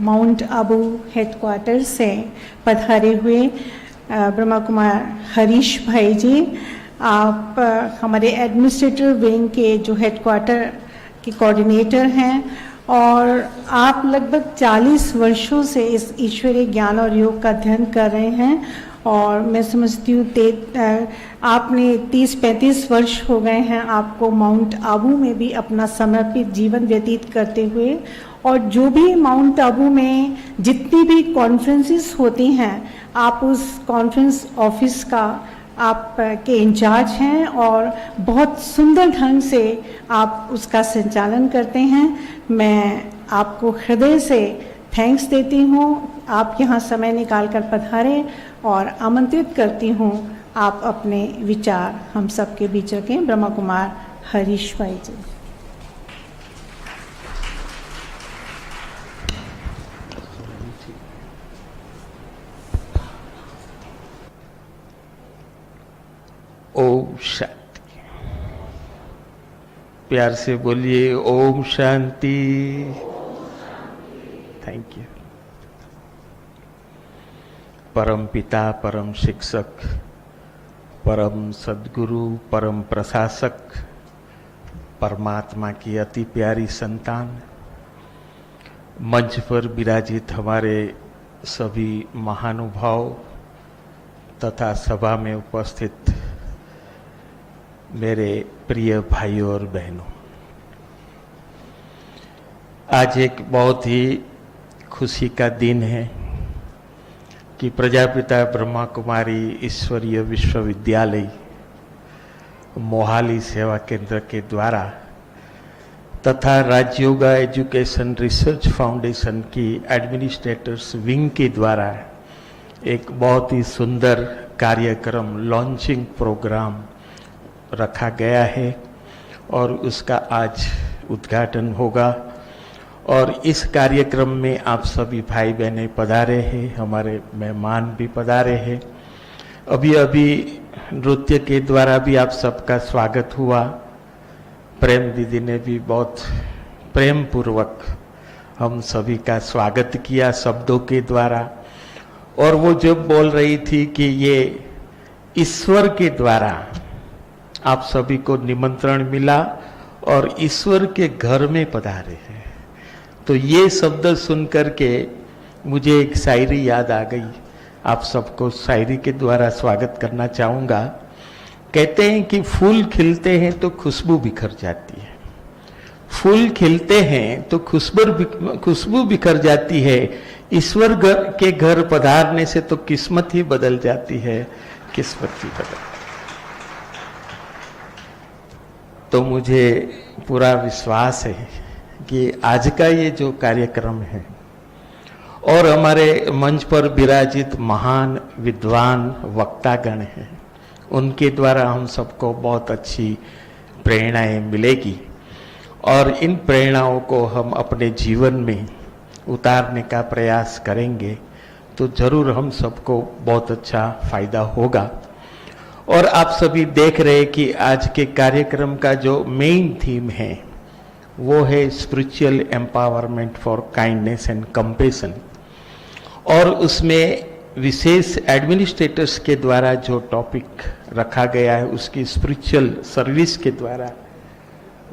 Mount Abu headquarter से पधारे हुए ब्रह्मा कुमार हरीश भाई जी, आप हमारे एडमिनिस्ट्रेटिव विंग के जो हेडक्वार्टर के कोऑर्डिनेटर हैं और आप लगभग 40 वर्षों से इस ईश्वरीय ज्ञान और योग का अध्ययन कर रहे हैं और मैं समझती हूँ आपने 30-35 वर्ष हो गए हैं आपको माउंट आबू में भी अपना समर्पित जीवन व्यतीत करते हुए, और जो भी माउंट आबू में जितनी भी कॉन्फ्रेंसेस होती हैं आप उस कॉन्फ्रेंस ऑफिस का आप के इंचार्ज हैं और बहुत सुंदर ढंग से आप उसका संचालन करते हैं। मैं आपको हृदय से थैंक्स देती हूँ, आप यहाँ समय निकाल कर पधारे और आमंत्रित करती हूँ आप अपने विचार हम सबके बीच रखें। ब्रह्मा कुमार हरीश भाई जी। ओम शांति। प्यार से बोलिए ओम शांति। Thank you. परम पिता, परम शिक्षक, परम सद्गुरु, परम प्रशासक, परमात्मा की अति प्यारी संतान, मंच पर विराजित हमारे सभी महानुभाव तथा सभा में उपस्थित मेरे प्रिय भाइयों और बहनों, आज एक बहुत ही खुशी का दिन है कि प्रजापिता ब्रह्मा कुमारी ईश्वरीय विश्वविद्यालय मोहाली सेवा केंद्र के द्वारा तथा राजयोगा एजुकेशन रिसर्च फाउंडेशन की एडमिनिस्ट्रेटर्स विंग के द्वारा एक बहुत ही सुंदर कार्यक्रम लॉन्चिंग प्रोग्राम रखा गया है और उसका आज उद्घाटन होगा। और इस कार्यक्रम में आप सभी भाई बहनें पधारे हैं, हमारे मेहमान भी पधारे हैं। अभी अभी नृत्य के द्वारा भी आप सबका स्वागत हुआ। प्रेम दीदी ने भी बहुत प्रेम पूर्वक हम सभी का स्वागत किया शब्दों के द्वारा, और वो जब बोल रही थी कि ये ईश्वर के द्वारा आप सभी को निमंत्रण मिला और ईश्वर के घर में पधारे हैं, तो ये शब्द सुनकर के मुझे एक शायरी याद आ गई। आप सबको शायरी के द्वारा स्वागत करना चाहूँगा। कहते हैं कि फूल खिलते हैं तो खुशबू बिखर जाती है, फूल खिलते हैं तो खुशबू बिखर जाती है, ईश्वर के घर पधारने से तो किस्मत ही बदल जाती है, किस्मत ही बदल। तो मुझे पूरा विश्वास है कि आज का ये जो कार्यक्रम है और हमारे मंच पर विराजित महान विद्वान वक्तागण हैं, उनके द्वारा हम सबको बहुत अच्छी प्रेरणाएं मिलेगी और इन प्रेरणाओं को हम अपने जीवन में उतारने का प्रयास करेंगे तो जरूर हम सबको बहुत अच्छा फायदा होगा। और आप सभी देख रहे हैं कि आज के कार्यक्रम का जो मेन थीम है वो है spiritual empowerment for kindness and compassion, और उसमें विशेष एडमिनिस्ट्रेटर्स के द्वारा जो टॉपिक रखा गया है उसकी स्पिरिचुअल सर्विस के द्वारा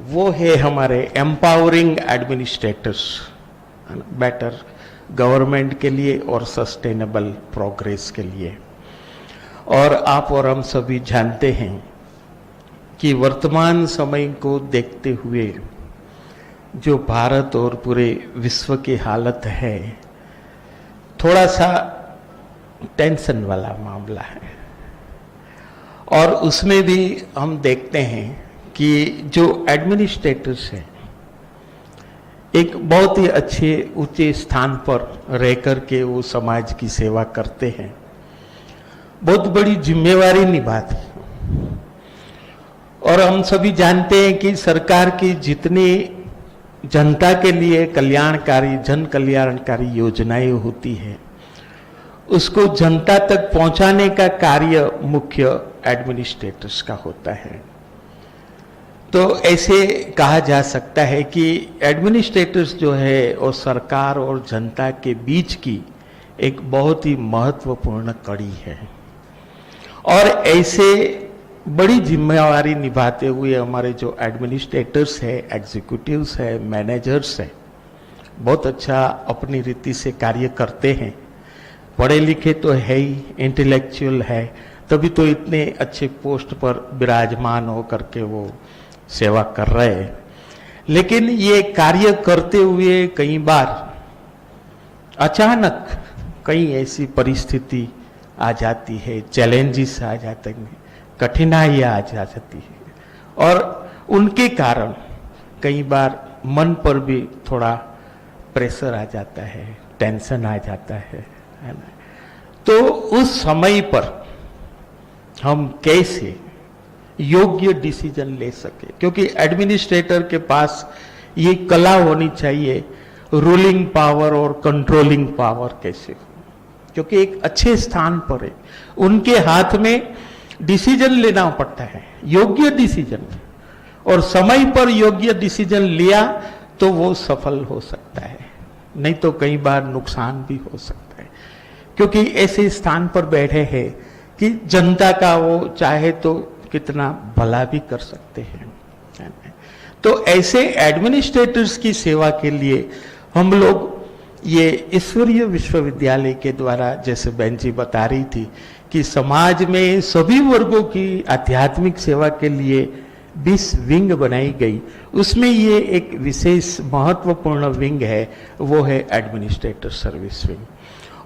वो है हमारे एम्पावरिंग एडमिनिस्ट्रेटर्स बेटर गवर्नमेंट के लिए और सस्टेनेबल प्रोग्रेस के लिए। और आप और हम सभी जानते हैं कि वर्तमान समय को देखते हुए जो भारत और पूरे विश्व की हालत है, थोड़ा सा टेंशन वाला मामला है। और उसमें भी हम देखते हैं कि जो एडमिनिस्ट्रेटर्स हैं एक बहुत ही अच्छे ऊंचे स्थान पर रह कर के वो समाज की सेवा करते हैं, बहुत बड़ी जिम्मेवारी निभाते हैं। और हम सभी जानते हैं कि सरकार की जितनी जनता के लिए कल्याणकारी जन कल्याणकारी योजनाएं होती है उसको जनता तक पहुंचाने का कार्य मुख्य एडमिनिस्ट्रेटर्स का होता है। तो ऐसे कहा जा सकता है कि एडमिनिस्ट्रेटर्स जो है वो सरकार और जनता के बीच की एक बहुत ही महत्वपूर्ण कड़ी है। और ऐसे बड़ी जिम्मेवारी निभाते हुए हमारे जो एडमिनिस्ट्रेटर्स है, एग्जीक्यूटिव्स है, मैनेजर्स है, बहुत अच्छा अपनी रीति से कार्य करते हैं। पढ़े लिखे तो है ही, इंटेलेक्चुअल है, तभी तो इतने अच्छे पोस्ट पर विराजमान होकर के वो सेवा कर रहे हैं। लेकिन ये कार्य करते हुए कई बार अचानक कई ऐसी परिस्थिति आ जाती है, चैलेंजेस आ जाते हैं, कठिनाइयां आ जाती है, और उनके कारण कई बार मन पर भी थोड़ा प्रेशर आ जाता है, टेंशन आ जाता है ना। तो उस समय पर हम कैसे योग्य डिसीजन ले सके, क्योंकि एडमिनिस्ट्रेटर के पास ये कला होनी चाहिए, रूलिंग पावर और कंट्रोलिंग पावर कैसे हो, क्योंकि एक अच्छे स्थान पर है, उनके हाथ में डिसीजन लेना पड़ता है, योग्य डिसीजन, और समय पर योग्य डिसीजन लिया तो वो सफल हो सकता है, नहीं तो कई बार नुकसान भी हो सकता है, क्योंकि ऐसे स्थान पर बैठे हैं कि जनता का वो चाहे तो कितना भला भी कर सकते हैं। तो ऐसे एडमिनिस्ट्रेटर्स की सेवा के लिए हम लोग ये ईश्वरीय विश्वविद्यालय के द्वारा, जैसे बहन जी बता रही थी कि समाज में सभी वर्गों की आध्यात्मिक सेवा के लिए 20 विंग बनाई गई, उसमें ये एक विशेष महत्वपूर्ण विंग है, वो है एडमिनिस्ट्रेटर सर्विस विंग।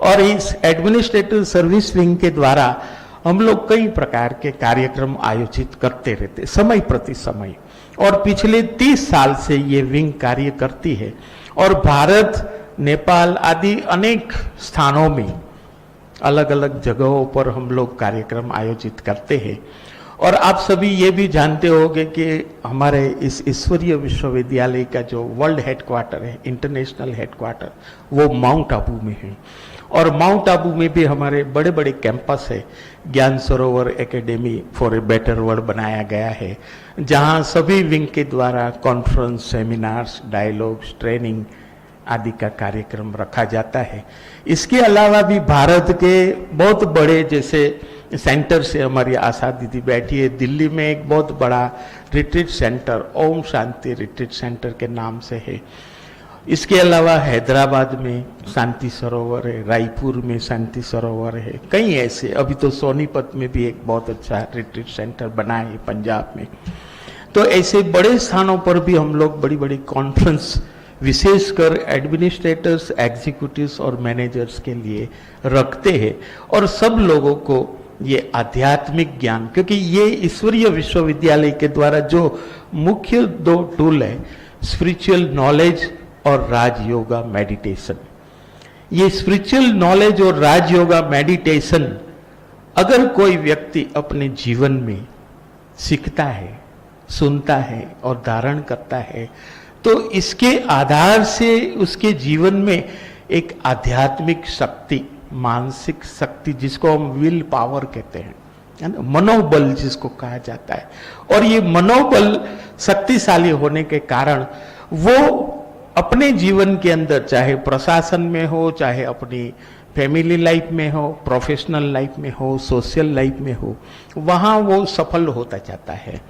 और इस एडमिनिस्ट्रेटर सर्विस विंग के द्वारा हम लोग कई प्रकार के कार्यक्रम आयोजित करते रहते समय प्रति समय, और पिछले 30 साल से ये विंग कार्य करती है, और भारत, नेपाल आदि अनेक स्थानों में अलग अलग जगहों पर हम लोग कार्यक्रम आयोजित करते हैं। और आप सभी ये भी जानते होंगे कि हमारे इस ईश्वरीय विश्वविद्यालय का जो वर्ल्ड हेडक्वार्टर है, इंटरनेशनल हेडक्वार्टर, वो माउंट आबू में है, और माउंट आबू में भी हमारे बड़े बड़े कैंपस है। ज्ञान सरोवर academy for a better world बनाया गया है, जहां सभी विंग के द्वारा कॉन्फ्रेंस, सेमिनार्स, डायलॉग्स, ट्रेनिंग आदि का कार्यक्रम रखा जाता है। इसके अलावा भी भारत के बहुत बड़े जैसे सेंटर से हमारी आशा दीदी बैठी है, दिल्ली में एक बहुत बड़ा retreat centre Om Shanti retreat centre के नाम से है। इसके अलावा हैदराबाद में शांति सरोवर है, रायपुर में शांति सरोवर है, कई ऐसे, अभी तो सोनीपत में भी एक बहुत अच्छा रिट्रीट सेंटर बना है पंजाब में। तो ऐसे बड़े स्थानों पर भी हम लोग बड़ी बड़ी कॉन्फ्रेंस विशेषकर एडमिनिस्ट्रेटर्स, एग्जीक्यूटिव्स और मैनेजर्स के लिए रखते हैं, और सब लोगों को ये आध्यात्मिक ज्ञान, क्योंकि ये ईश्वरीय विश्वविद्यालय के द्वारा जो मुख्य 2 टूल है, स्पिरिचुअल नॉलेज और राजयोगा मेडिटेशन, ये स्पिरिचुअल नॉलेज और राजयोगा मेडिटेशन अगर कोई व्यक्ति अपने जीवन में सीखता है, सुनता है और धारण करता है, तो इसके आधार से उसके जीवन में एक आध्यात्मिक शक्ति, मानसिक शक्ति, जिसको हम विल पावर कहते हैं, है ना, मनोबल जिसको कहा जाता है, और ये मनोबल शक्तिशाली होने के कारण वो अपने जीवन के अंदर, चाहे प्रशासन में हो, चाहे अपनी फैमिली लाइफ में हो, प्रोफेशनल लाइफ में हो, सोशल लाइफ में हो, वहां वो सफल होता जाता है।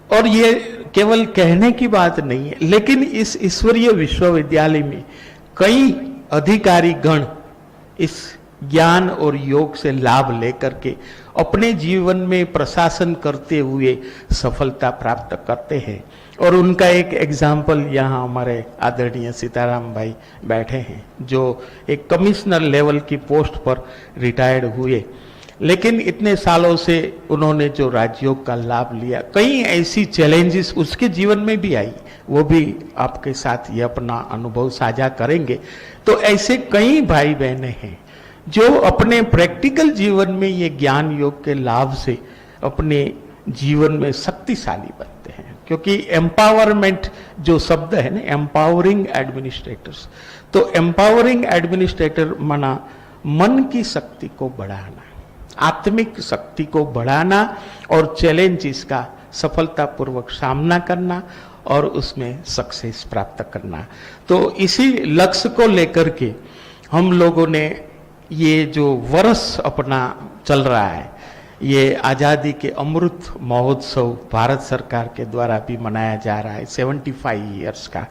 और ये केवल कहने की बात नहीं है, लेकिन इस ईश्वरीय विश्वविद्यालय में कई अधिकारी गण इस ज्ञान और योग से लाभ लेकर के अपने जीवन में प्रशासन करते हुए सफलता प्राप्त करते हैं। और उनका एक एग्जाम्पल यहाँ हमारे आदरणीय सीताराम भाई बैठे हैं, जो एक कमिश्नर लेवल की पोस्ट पर रिटायर्ड हुए, लेकिन इतने सालों से उन्होंने जो राजयोग का लाभ लिया, कई ऐसी चैलेंजेस उसके जीवन में भी आई, वो भी आपके साथ ये अपना अनुभव साझा करेंगे। तो ऐसे कई भाई बहनें हैं जो अपने प्रैक्टिकल जीवन में ये ज्ञान योग के लाभ से अपने जीवन में शक्तिशाली बनते हैं, क्योंकि एम्पावरमेंट जो शब्द है ना, एम्पावरिंग एडमिनिस्ट्रेटर्स, तो एम्पावरिंग एडमिनिस्ट्रेटर माना मन की शक्ति को बढ़ाना, आत्मिक शक्ति को बढ़ाना और चैलेंजेस का सफलतापूर्वक सामना करना और उसमें सक्सेस प्राप्त करना। तो इसी लक्ष्य को लेकर के हम लोगों ने ये जो वर्ष अपना चल रहा है, ये आज़ादी के अमृत महोत्सव भारत सरकार के द्वारा भी मनाया जा रहा है 75 ईयर्स का।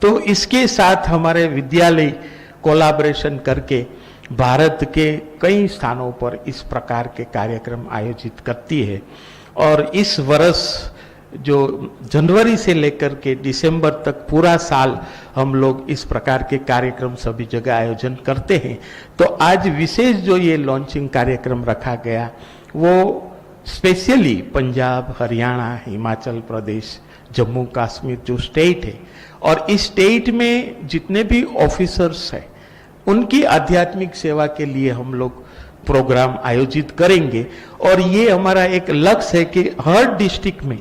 तो इसके साथ हमारे विद्यालय कोलैबोरेशन करके भारत के कई स्थानों पर इस प्रकार के कार्यक्रम आयोजित करती है। और इस वर्ष जो जनवरी से लेकर के दिसंबर तक पूरा साल हम लोग इस प्रकार के कार्यक्रम सभी जगह आयोजन करते हैं। तो आज विशेष जो ये लॉन्चिंग कार्यक्रम रखा गया वो स्पेशली पंजाब, हरियाणा, हिमाचल प्रदेश, जम्मू कश्मीर जो स्टेट है और इस स्टेट में जितने भी ऑफिसर्स हैं उनकी आध्यात्मिक सेवा के लिए हम लोग प्रोग्राम आयोजित करेंगे। और ये हमारा एक लक्ष्य है कि हर डिस्ट्रिक्ट में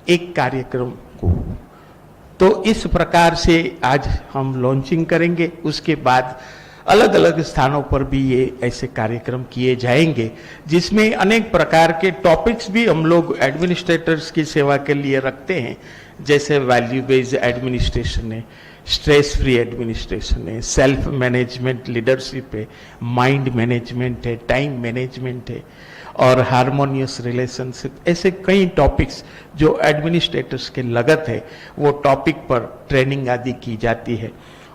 एक कार्यक्रम को, तो इस प्रकार से आज हम लॉन्चिंग करेंगे। उसके बाद अलग अलग स्थानों पर भी ये ऐसे कार्यक्रम किए जाएंगे जिसमें अनेक प्रकार के टॉपिक्स भी हम लोग एडमिनिस्ट्रेटर्स की सेवा के लिए रखते हैं, जैसे वैल्यू बेस्ड एडमिनिस्ट्रेशन है, स्ट्रेस फ्री एडमिनिस्ट्रेशन है, सेल्फ मैनेजमेंट लीडरशिप है, माइंड मैनेजमेंट है, टाइम मैनेजमेंट है और हारमोनियस रिलेशनशिप। ऐसे कई टॉपिक्स जो एडमिनिस्ट्रेटर्स के लगत है वो टॉपिक पर ट्रेनिंग आदि की जाती है।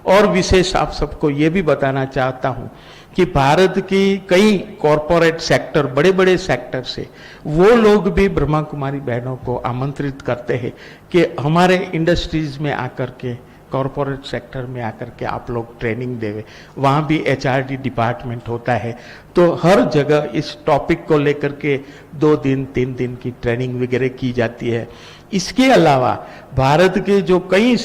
और विशेष आप सबको ये भी बताना चाहता हूँ कि भारत की कई कॉरपोरेट सेक्टर, बड़े बड़े सेक्टर से वो लोग भी ब्रह्मा कुमारी बहनों को आमंत्रित करते हैं कि हमारे इंडस्ट्रीज में आकर के, कॉरपोरेट सेक्टर में आकर के आप लोग ट्रेनिंग देवे। वहाँ भी HRD डिपार्टमेंट होता है। तो हर जगह इस टॉपिक को लेकर के 2 दिन 3 दिन की ट्रेनिंग वगैरह की जाती है। इसके अलावा भारत के जो कई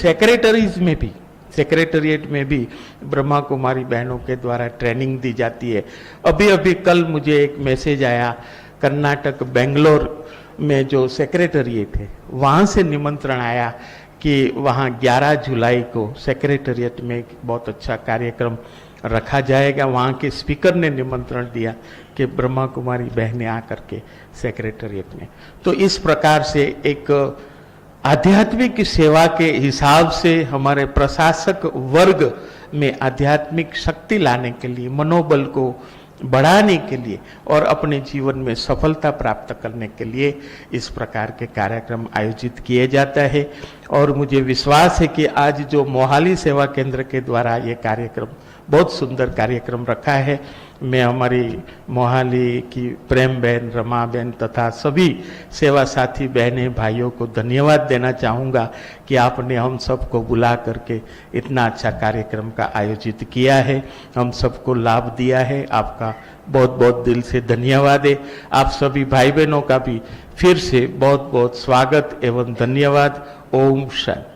सेक्रेटरिएट में भी ब्रह्मा कुमारी बहनों के द्वारा ट्रेनिंग दी जाती है। अभी अभी कल मुझे एक मैसेज आया, कर्नाटक बेंगलोर में जो सेक्रेटरिएट है वहाँ से निमंत्रण आया कि वहाँ 11 जुलाई को सेक्रेटरिएट में एक बहुत अच्छा कार्यक्रम रखा जाएगा। वहाँ के स्पीकर ने निमंत्रण दिया कि ब्रह्मा कुमारी बहनें आकर के सेक्रेटरिएट में। तो इस प्रकार से एक आध्यात्मिक सेवा के हिसाब से हमारे प्रशासक वर्ग में आध्यात्मिक शक्ति लाने के लिए, मनोबल को बढ़ाने के लिए और अपने जीवन में सफलता प्राप्त करने के लिए इस प्रकार के कार्यक्रम आयोजित किए जाता है। और मुझे विश्वास है कि आज जो मोहाली सेवा केंद्र के द्वारा ये कार्यक्रम, बहुत सुंदर कार्यक्रम रखा है, मैं हमारी मोहाली की प्रेम बहन, रमा बहन तथा सभी सेवा साथी बहनें भाइयों को धन्यवाद देना चाहूँगा कि आपने हम सबको बुला करके इतना अच्छा कार्यक्रम का आयोजित किया है, हम सबको लाभ दिया है। आपका बहुत बहुत दिल से धन्यवाद है। आप सभी भाई बहनों का भी फिर से बहुत बहुत स्वागत एवं धन्यवाद। ओम शांति।